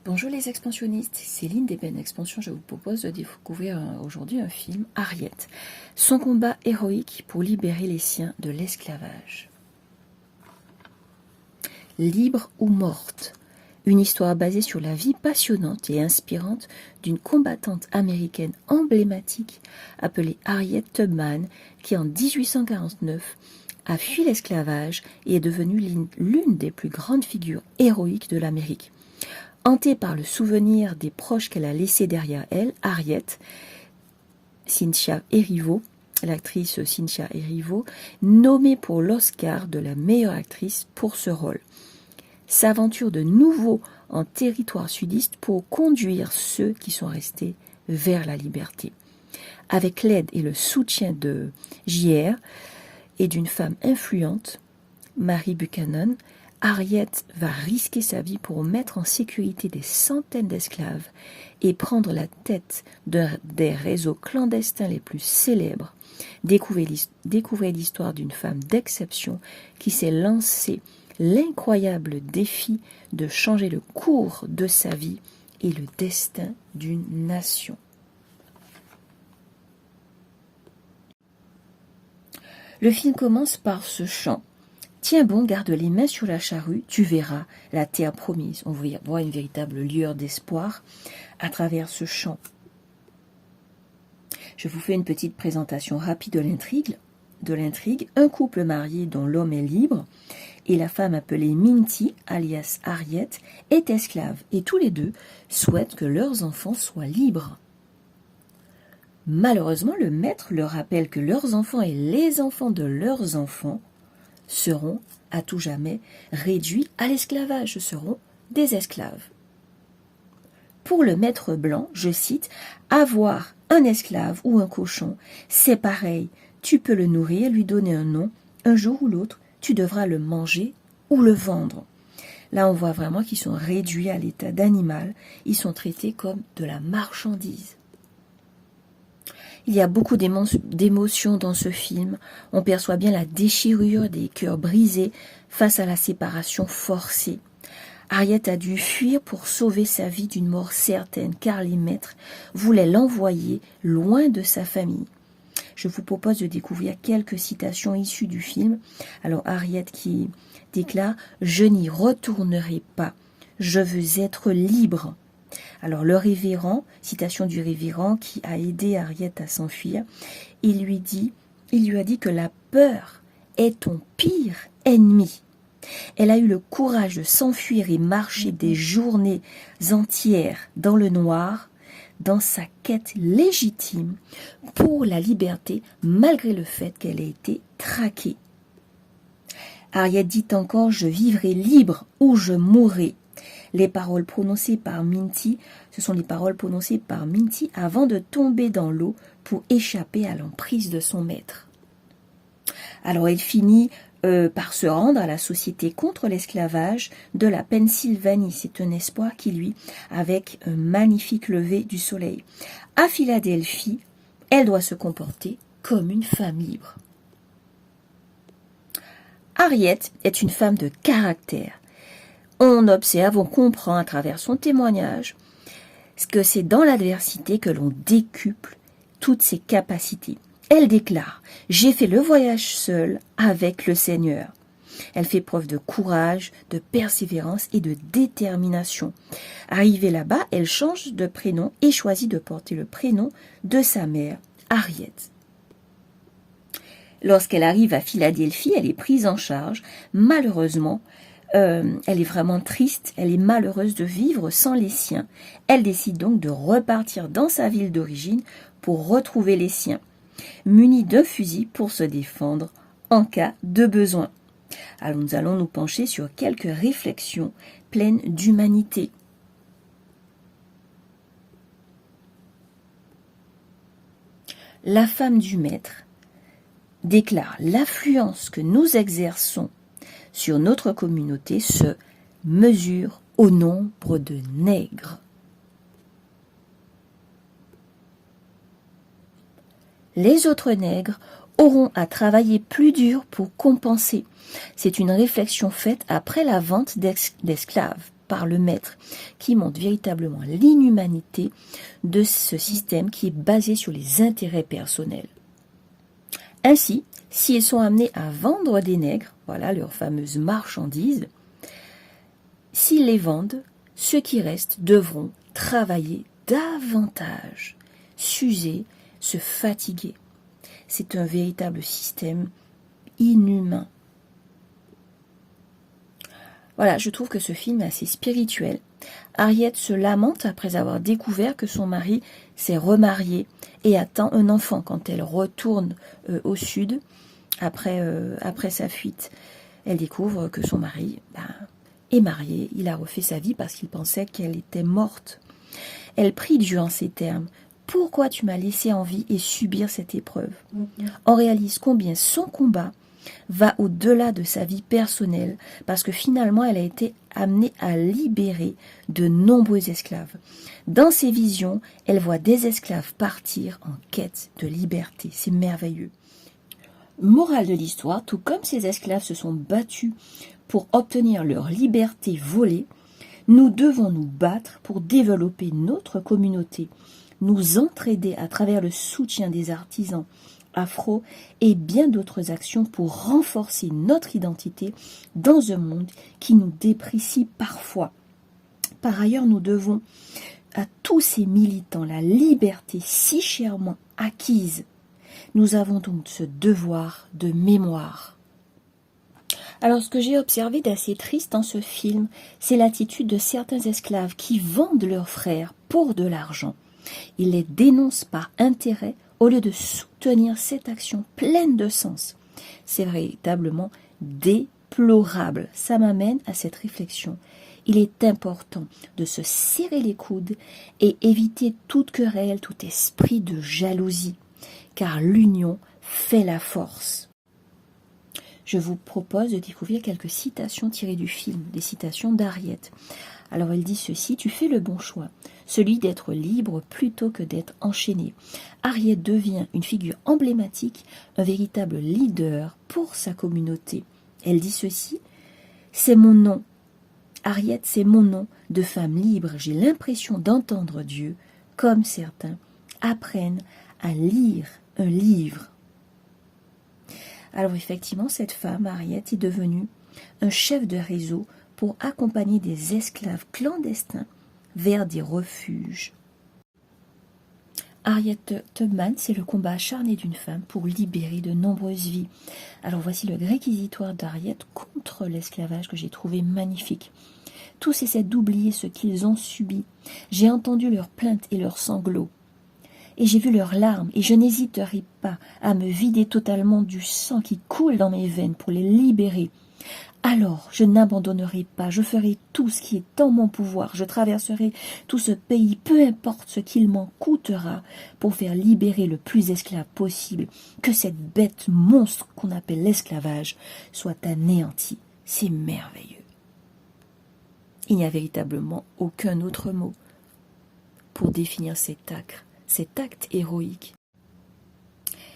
Bonjour les expansionnistes, Céline d'Eben Expansion, je vous propose de découvrir aujourd'hui un film, Harriet, son combat héroïque pour libérer les siens de l'esclavage. Libre ou morte, une histoire basée sur la vie passionnante et inspirante d'une combattante américaine emblématique appelée Harriet Tubman qui en 1849 a fui l'esclavage et est devenue l'une des plus grandes figures héroïques de l'Amérique. Hantée par le souvenir des proches qu'elle a laissés derrière elle, Harriet, Cynthia Erivo, l'actrice Cynthia Erivo, nommée pour l'Oscar de la meilleure actrice pour ce rôle, s'aventure de nouveau en territoire sudiste pour conduire ceux qui sont restés vers la liberté. Avec l'aide et le soutien de J.R. et d'une femme influente, Mary Buchanan, Harriet va risquer sa vie pour mettre en sécurité des centaines d'esclaves et prendre la tête des réseaux clandestins les plus célèbres. Découvrez l'histoire d'une femme d'exception qui s'est lancée l'incroyable défi de changer le cours de sa vie et le destin d'une nation. Le film commence par ce chant. Tiens bon, garde les mains sur la charrue, tu verras la terre promise. On voit une véritable lueur d'espoir à travers ce chant. Je vous fais une petite présentation rapide de l'intrigue. Un couple marié dont l'homme est libre et la femme appelée Minty, alias Harriet, est esclave. Et tous les deux souhaitent que leurs enfants soient libres. Malheureusement, le maître leur rappelle que leurs enfants et les enfants de leurs enfants seront à tout jamais réduits à l'esclavage, seront des esclaves. Pour le maître blanc, je cite, « Avoir un esclave ou un cochon, c'est pareil, tu peux le nourrir, lui donner un nom, un jour ou l'autre, tu devras le manger ou le vendre. » Là, on voit vraiment qu'ils sont réduits à l'état d'animal, ils sont traités comme de la marchandise. Il y a beaucoup d'émotions dans ce film. On perçoit bien la déchirure des cœurs brisés face à la séparation forcée. Harriet a dû fuir pour sauver sa vie d'une mort certaine, car les maîtres voulaient l'envoyer loin de sa famille. Je vous propose de découvrir quelques citations issues du film. Alors Harriet qui déclare « Je n'y retournerai pas, je veux être libre ». Alors le révérend, citation du révérend qui a aidé Harriet à s'enfuir, il lui a dit que la peur est ton pire ennemi. Elle a eu le courage de s'enfuir et marcher des journées entières dans le noir, dans sa quête légitime pour la liberté, malgré le fait qu'elle ait été traquée. Harriet dit encore « Je vivrai libre ou je mourrai ». Les paroles prononcées par Minty, ce sont les paroles prononcées par Minty avant de tomber dans l'eau pour échapper à l'emprise de son maître. Alors elle finit par se rendre à la Société contre l'esclavage de la Pennsylvanie. C'est un espoir qui luit avec un magnifique lever du soleil. À Philadelphie, elle doit se comporter comme une femme libre. Harriet est une femme de caractère. On observe, on comprend à travers son témoignage que c'est dans l'adversité que l'on décuple toutes ses capacités. Elle déclare « J'ai fait le voyage seule avec le Seigneur ». Elle fait preuve de courage, de persévérance et de détermination. Arrivée là-bas, elle change de prénom et choisit de porter le prénom de sa mère, Harriet. Lorsqu'elle arrive à Philadelphie, elle est prise en charge. Malheureusement, elle est vraiment triste, elle est malheureuse de vivre sans les siens. Elle décide donc de repartir dans sa ville d'origine pour retrouver les siens, munie d'un fusil pour se défendre en cas de besoin. Alors nous allons nous pencher sur quelques réflexions pleines d'humanité. La femme du maître déclare « L'influence que nous exerçons sur notre communauté se mesure au nombre de nègres. » Les autres nègres auront à travailler plus dur pour compenser. C'est une réflexion faite après la vente d'esclaves. par le maître, qui montre véritablement l'inhumanité de ce système qui est basé sur les intérêts personnels. Ainsi, s'ils sont amenés à vendre des nègres, voilà leur fameuse marchandise, s'ils les vendent, ceux qui restent devront travailler davantage, s'user, se fatiguer. C'est un véritable système inhumain. Voilà, je trouve que ce film est assez spirituel. Harriet se lamente après avoir découvert que son mari s'est remarié et attend un enfant quand elle retourne au sud après sa fuite. Elle découvre que son mari est marié, il a refait sa vie parce qu'il pensait qu'elle était morte. Elle prie Dieu en ces termes. Pourquoi tu m'as laissé en vie et subir cette épreuve? On réalise combien son combat va au-delà de sa vie personnelle, parce que finalement elle a été amenée à libérer de nombreux esclaves. Dans ses visions, elle voit des esclaves partir en quête de liberté. C'est merveilleux. Morale de l'histoire, tout comme ces esclaves se sont battus pour obtenir leur liberté volée, nous devons nous battre pour développer notre communauté, nous entraider à travers le soutien des artisans afro et bien d'autres actions pour renforcer notre identité dans un monde qui nous déprécie parfois. Par ailleurs, nous devons à tous ces militants la liberté si chèrement acquise. Nous avons donc ce devoir de mémoire. Alors, ce que j'ai observé d'assez triste dans ce film, c'est l'attitude de certains esclaves qui vendent leurs frères pour de l'argent. Ils les dénoncent par intérêt au lieu de soutenir cette action pleine de sens. C'est véritablement déplorable. Ça m'amène à cette réflexion. Il est important de se serrer les coudes et éviter toute querelle, tout esprit de jalousie, car l'union fait la force. Je vous propose de découvrir quelques citations tirées du film, des citations d'Harriet. Alors elle dit ceci: tu fais le bon choix, celui d'être libre plutôt que d'être enchaîné. Harriet devient une figure emblématique, un véritable leader pour sa communauté. Elle dit ceci: c'est mon nom. Harriet, c'est mon nom de femme libre. J'ai l'impression d'entendre Dieu, comme certains apprennent à lire un livre. Alors effectivement, cette femme, Harriet, est devenue un chef de réseau pour accompagner des esclaves clandestins vers des refuges. Harriet Tubman, c'est le combat acharné d'une femme pour libérer de nombreuses vies. Alors voici le réquisitoire d'Harriet contre l'esclavage que j'ai trouvé magnifique. Tous essaient d'oublier ce qu'ils ont subi. J'ai entendu leurs plaintes et leurs sanglots. Et j'ai vu leurs larmes, et je n'hésiterai pas à me vider totalement du sang qui coule dans mes veines pour les libérer. Alors, je n'abandonnerai pas, je ferai tout ce qui est en mon pouvoir, je traverserai tout ce pays, peu importe ce qu'il m'en coûtera, pour faire libérer le plus d'esclaves possible, que cette bête monstre qu'on appelle l'esclavage soit anéantie. C'est merveilleux. Il n'y a véritablement aucun autre mot pour définir cet acte héroïque.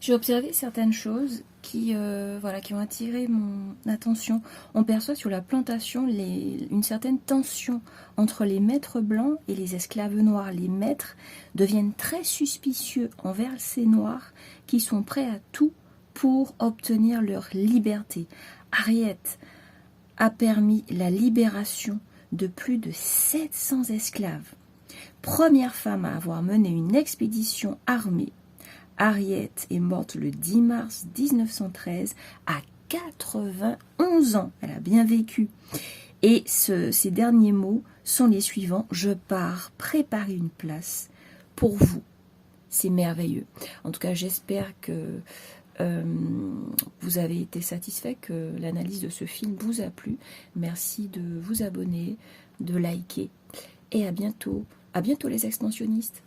J'ai observé certaines choses qui ont attiré mon attention. On perçoit sur la plantation une certaine tension entre les maîtres blancs et les esclaves noirs. Les maîtres deviennent très suspicieux envers ces noirs qui sont prêts à tout pour obtenir leur liberté. Harriet a permis la libération de plus de 700 esclaves. Première femme à avoir mené une expédition armée. Harriet est morte le 10 mars 1913 à 91 ans. Elle a bien vécu. Et ces derniers mots sont les suivants: je pars préparer une place pour vous. C'est merveilleux. En tout cas, j'espère que vous avez été satisfait, que l'analyse de ce film vous a plu. Merci de vous abonner, de liker. Et à bientôt. À bientôt les extensionnistes.